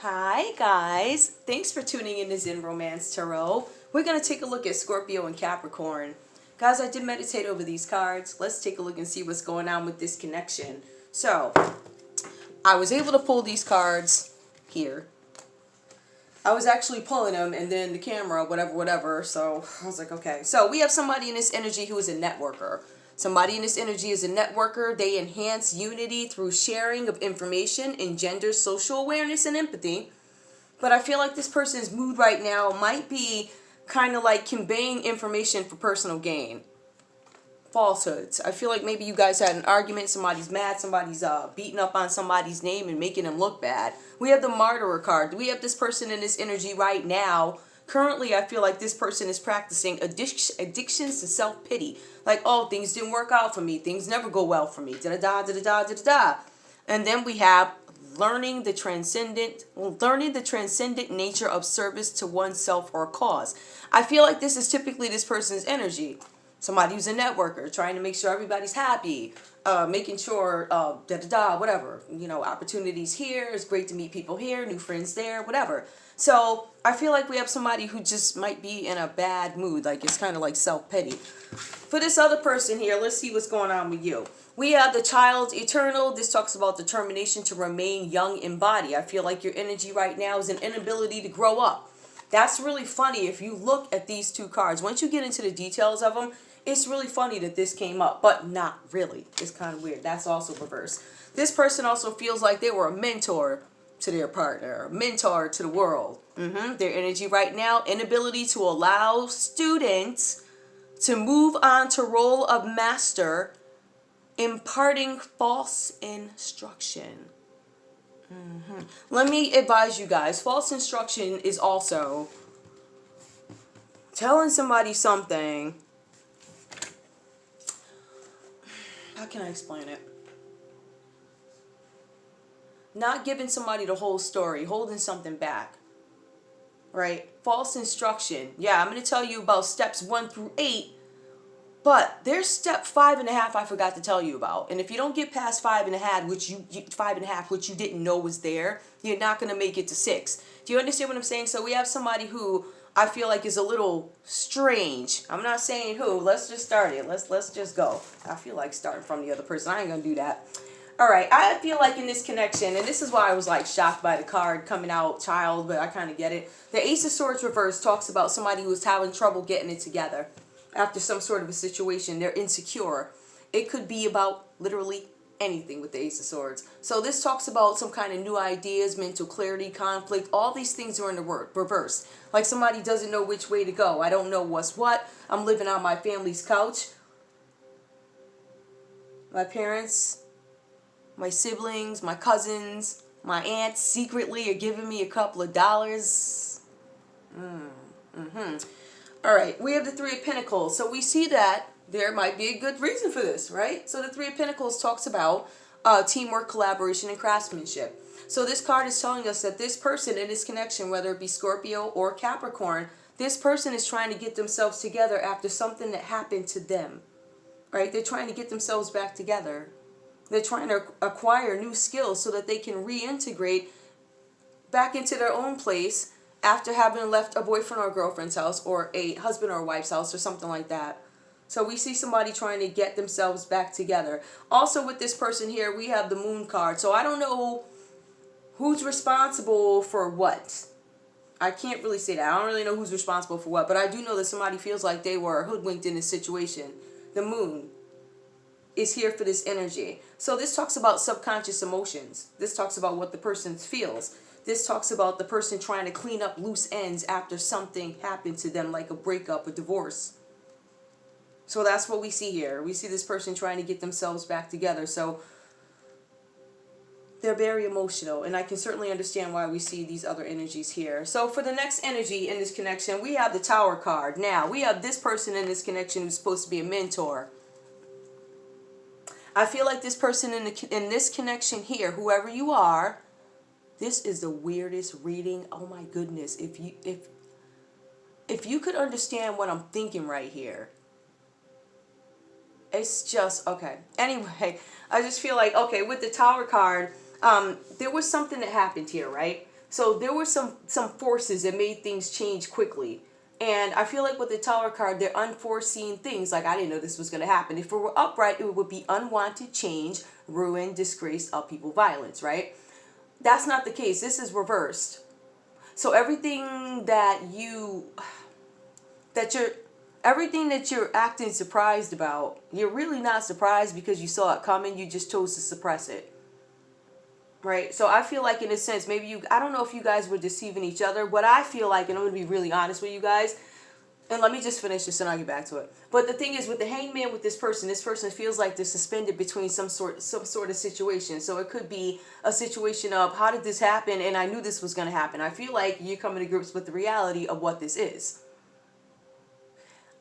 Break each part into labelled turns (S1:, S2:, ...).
S1: Hi guys, thanks for tuning in to Zen Romance Tarot. We're going to take a look at Scorpio and Capricorn. Guys, I did meditate over these cards. Let's take a look and see what's going on with this connection. So, I was able to pull these cards here. I was actually pulling them and then the camera, whatever. So, I was like, okay. So, we have somebody in this energy who is a networker. Somebody in this energy is a networker. They enhance unity through sharing of information, engenders social awareness and empathy. But I feel like this person's mood right now might be kind of like conveying information for personal gain. Falsehoods. I feel like maybe you guys had an argument, somebody's mad, somebody's beating up on somebody's name and making them look bad. We have the Martyr card. We have this person in this energy right now. Currently, I feel like this person is practicing addictions to self-pity. Like, oh, things didn't work out for me. Things never go well for me. Da-da-da, da-da-da, da-da-da. And then we have learning the transcendent nature of service to oneself or a cause. I feel like this is typically this person's energy. Somebody who's a networker, trying to make sure everybody's happy, making sure, da-da-da, whatever. You know, opportunities here. It's great to meet people here, new friends there, whatever. So, I feel like we have somebody who just might be in a bad mood. Like, it's kind of like self-pity. For this other person here, let's see what's going on with you. We have the Child Eternal. This talks about determination to remain young in body. I feel like your energy right now is an inability to grow up. That's really funny if you look at these two cards. Once you get into the details of them, it's really funny that this came up, but not really. It's kind of weird. That's also reverse. This person also feels like they were a mentor to their partner, a mentor to the world. Their energy right now, inability to allow students to move on to role of master, imparting false instruction. Let me advise you guys, false instruction is also telling somebody something. How can I explain it? Not giving somebody the whole story, holding something back. Right? False instruction. Yeah, I'm going to tell you about steps 1 through 8. But there's step 5.5 I forgot to tell you about. And if you don't get past 5.5, which you didn't know was there, you're not going to make it to 6. Do you understand what I'm saying? So we have somebody who I feel like is a little strange. I'm not saying who. Let's just start it. Let's just go. I feel like starting from the other person. I ain't going to do that. All right. I feel like in this connection, and this is why I was like shocked by the card coming out, child, but I kind of get it. The Ace of Swords reverse talks about somebody who's having trouble getting it together. After some sort of a situation, they're insecure. It could be about literally anything with the Ace of Swords. So this talks about some kind of new ideas, mental clarity, conflict. All these things are in the reverse. Like somebody doesn't know which way to go. I don't know what's what. I'm living on my family's couch. My parents, my siblings, my cousins, my aunts secretly are giving me a couple of dollars. Alright, we have the Three of Pentacles. So we see that there might be a good reason for this, right? So the Three of Pentacles talks about teamwork, collaboration, and craftsmanship. So this card is telling us that this person in this connection, whether it be Scorpio or Capricorn, this person is trying to get themselves together after something that happened to them. Right? They're trying to get themselves back together. They're trying to acquire new skills so that they can reintegrate back into their own place after having left a boyfriend or girlfriend's house or a husband or wife's house or something like that. So we see somebody trying to get themselves back together. Also with this person here, we have the Moon card. So I don't know who's responsible for what. I can't really say that. I don't really know who's responsible for what. But I do know that somebody feels like they were hoodwinked in this situation. The Moon is here for this energy. So this talks about subconscious emotions. This talks about what the person feels. This talks about the person trying to clean up loose ends after something happened to them, like a breakup, a divorce. So that's what we see here. We see this person trying to get themselves back together. So they're very emotional, and I can certainly understand why we see these other energies here. So for the next energy in this connection, we have the Tower card. Now, we have this person in this connection who's supposed to be a mentor. I feel like this person in this connection here, whoever you are, this is the weirdest reading. Oh my goodness. If you could understand what I'm thinking right here. It's just, okay. Anyway, I just feel like, okay, with the Tower card, there was something that happened here, right? So there were some forces that made things change quickly. And I feel like with the Tower card, they're unforeseen things. Like, I didn't know this was going to happen. If it were upright, it would be unwanted change, ruin, disgrace, upheaval, violence, right? That's not the case. This is reversed. So everything that you're acting surprised about, you're really not surprised because you saw it coming. You just chose to suppress it. Right? So I feel like, in a sense, maybe I don't know if you guys were deceiving each other. What I feel like, and I'm going to be really honest with you guys, and let me just finish this and I'll get back to it. But the thing is, with the Hangman, with this person feels like they're suspended between some sort of situation. So it could be a situation of, how did this happen? And I knew this was going to happen. I feel like you're coming to grips with the reality of what this is.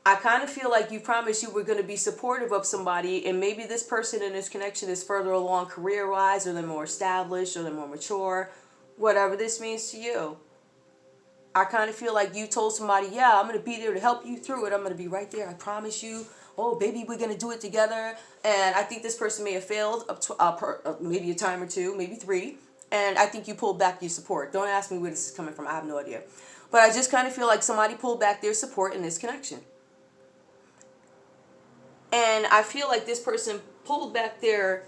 S1: I kind of feel like you promised you were going to be supportive of somebody, and maybe this person in this connection is further along career-wise, or they're more established, or they're more mature, whatever this means to you. I kind of feel like you told somebody, yeah, I'm going to be there to help you through it. I'm going to be right there. I promise you. Oh, baby, we're going to do it together. And I think this person may have failed up to maybe a time or two, maybe 3. And I think you pulled back your support. Don't ask me where this is coming from. I have no idea. But I just kind of feel like somebody pulled back their support in this connection. And I feel like this person pulled back their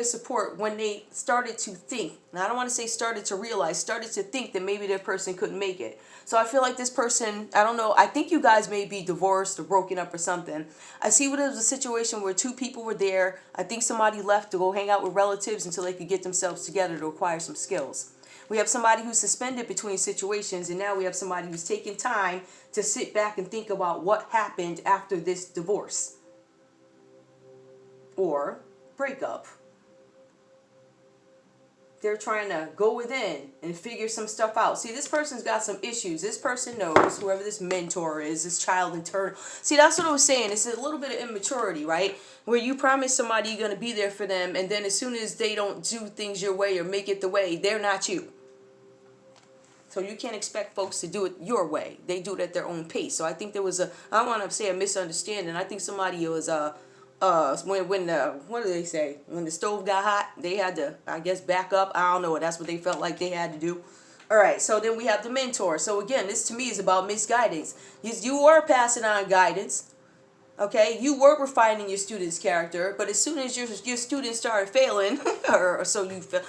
S1: support when they started to think. And I don't want to say started to realize, started to think that maybe their person couldn't make it. So I feel like this person, I don't know, I think you guys may be divorced or broken up or something. I see what it was a situation where 2 people were there. I think somebody left to go hang out with relatives until they could get themselves together to acquire some skills. We have somebody who's suspended between situations, and now we have somebody who's taking time to sit back and think about what happened after this divorce or breakup. They're trying to go within and figure some stuff out. See, this person's got some issues. This person knows, whoever this mentor is, this child internal. See, that's what I was saying. It's a little bit of immaturity, right? Where you promise somebody you're going to be there for them, and then as soon as they don't do things your way or make it the way, they're not you. So you can't expect folks to do it your way. They do it at their own pace. So I think there was I don't want to say a misunderstanding. I think somebody was what do they say? When the stove got hot, they had to, I guess, back up. I don't know. That's what they felt like they had to do. All right. So then we have the mentor. So again, this to me is about misguidance. You were passing on guidance. Okay, you were refining your student's character, but as soon as your students started failing, or so you feel,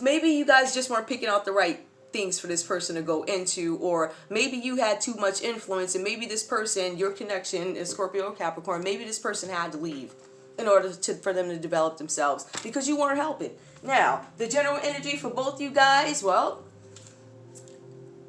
S1: maybe you guys just weren't picking out the right things for this person to go into, or maybe you had too much influence, and maybe this person, your connection is Scorpio or Capricorn, maybe this person had to leave in order for them to develop themselves because you weren't helping. Now, the general energy for both you guys, well,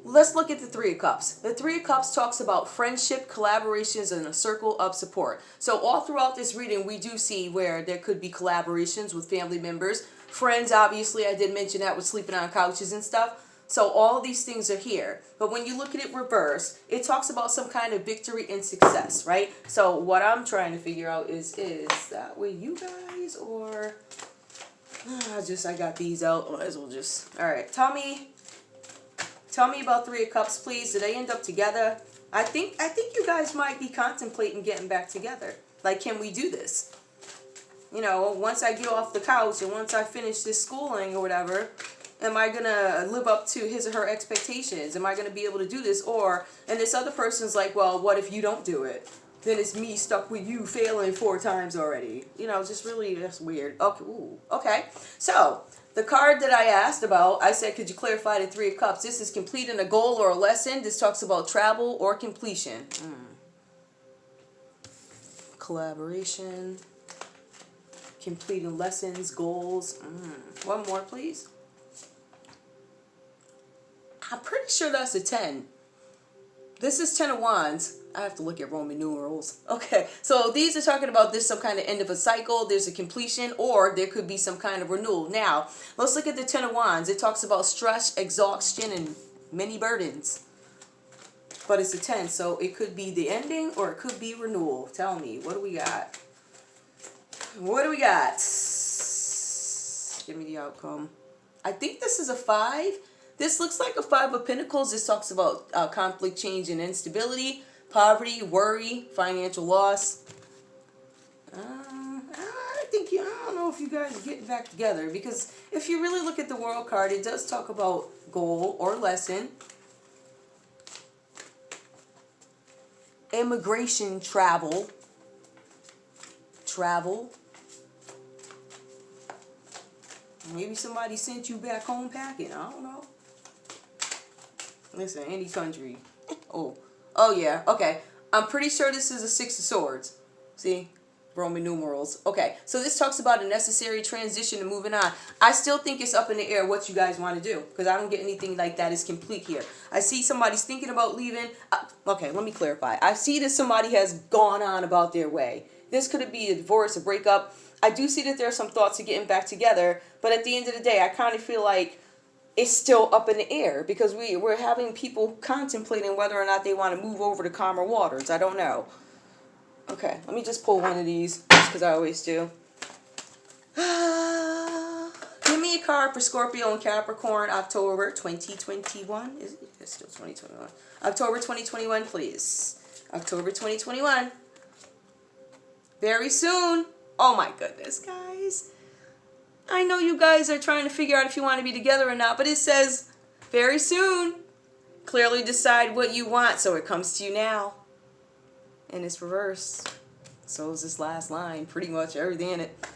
S1: let's look at the 3 of Cups. The 3 of Cups talks about friendship, collaborations, and a circle of support. So all throughout this reading, we do see where there could be collaborations with family members. Friends, obviously, I did mention that with sleeping on couches and stuff. So all these things are here. But when you look at it reverse, it talks about some kind of victory and success, right? So what I'm trying to figure out is that with you guys, or I got these out. Might as well just, all right. Tell me about 3 of Cups, please. Did they end up together? I think you guys might be contemplating getting back together. Like, can we do this? You know, once I get off the couch and once I finish this schooling or whatever, am I going to live up to his or her expectations? Am I going to be able to do this? And this other person's like, well, what if you don't do it? Then it's me stuck with you failing 4 times already. You know, just really, that's weird. Okay, ooh, okay. So, the card that I asked about, I said, could you clarify the 3 of Cups? This is completing a goal or a lesson. This talks about travel or completion. Collaboration. Completing lessons, goals. One more, please. I'm pretty sure that's a 10. This is 10 of Wands. I have to look at Roman numerals. Okay, so these are talking about this some kind of end of a cycle. There's a completion, or there could be some kind of renewal. Now, let's look at the 10 of Wands. It talks about stress, exhaustion, and many burdens. But it's a 10, so it could be the ending or it could be renewal. Tell me, what do we got? What do we got? Give me the outcome. I think this is a 5. This looks like a 5 of Pentacles. This talks about conflict, change, and instability, poverty, worry, financial loss. I think, I don't know if you guys are getting back together, because if you really look at the World card, it does talk about goal or lesson, immigration, travel, maybe somebody sent you back home packing, I don't know. Listen, any country. Oh yeah, okay. I'm pretty sure this is a Six of Swords. See? Roman numerals. Okay, so this talks about a necessary transition and moving on. I still think it's up in the air what you guys want to do, because I don't get anything like that is complete here. I see somebody's thinking about leaving. Okay, let me clarify. I see that somebody has gone on about their way. This could be a divorce, a breakup. I do see that there are some thoughts of getting back together, but at the end of the day, I kind of feel like it's still up in the air, because we're having people contemplating whether or not they want to move over to calmer waters. I don't know. Okay, let me just pull one of these, just because I always do. Give me a card for Scorpio and Capricorn, October 2021. Is it? It's still 2021. October 2021, please. October 2021. Very soon. Oh my goodness, guys. I know you guys are trying to figure out if you want to be together or not, but it says very soon. Clearly decide what you want, so it comes to you now. And it's reversed. So is this last line. Pretty much everything in it.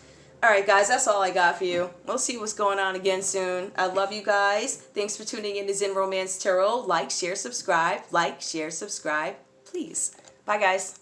S1: Alright guys, that's all I got for you. We'll see what's going on again soon. I love you guys. Thanks for tuning in to Zen Romance Tarot. Like, share, subscribe. Like, share, subscribe. Please. Bye guys.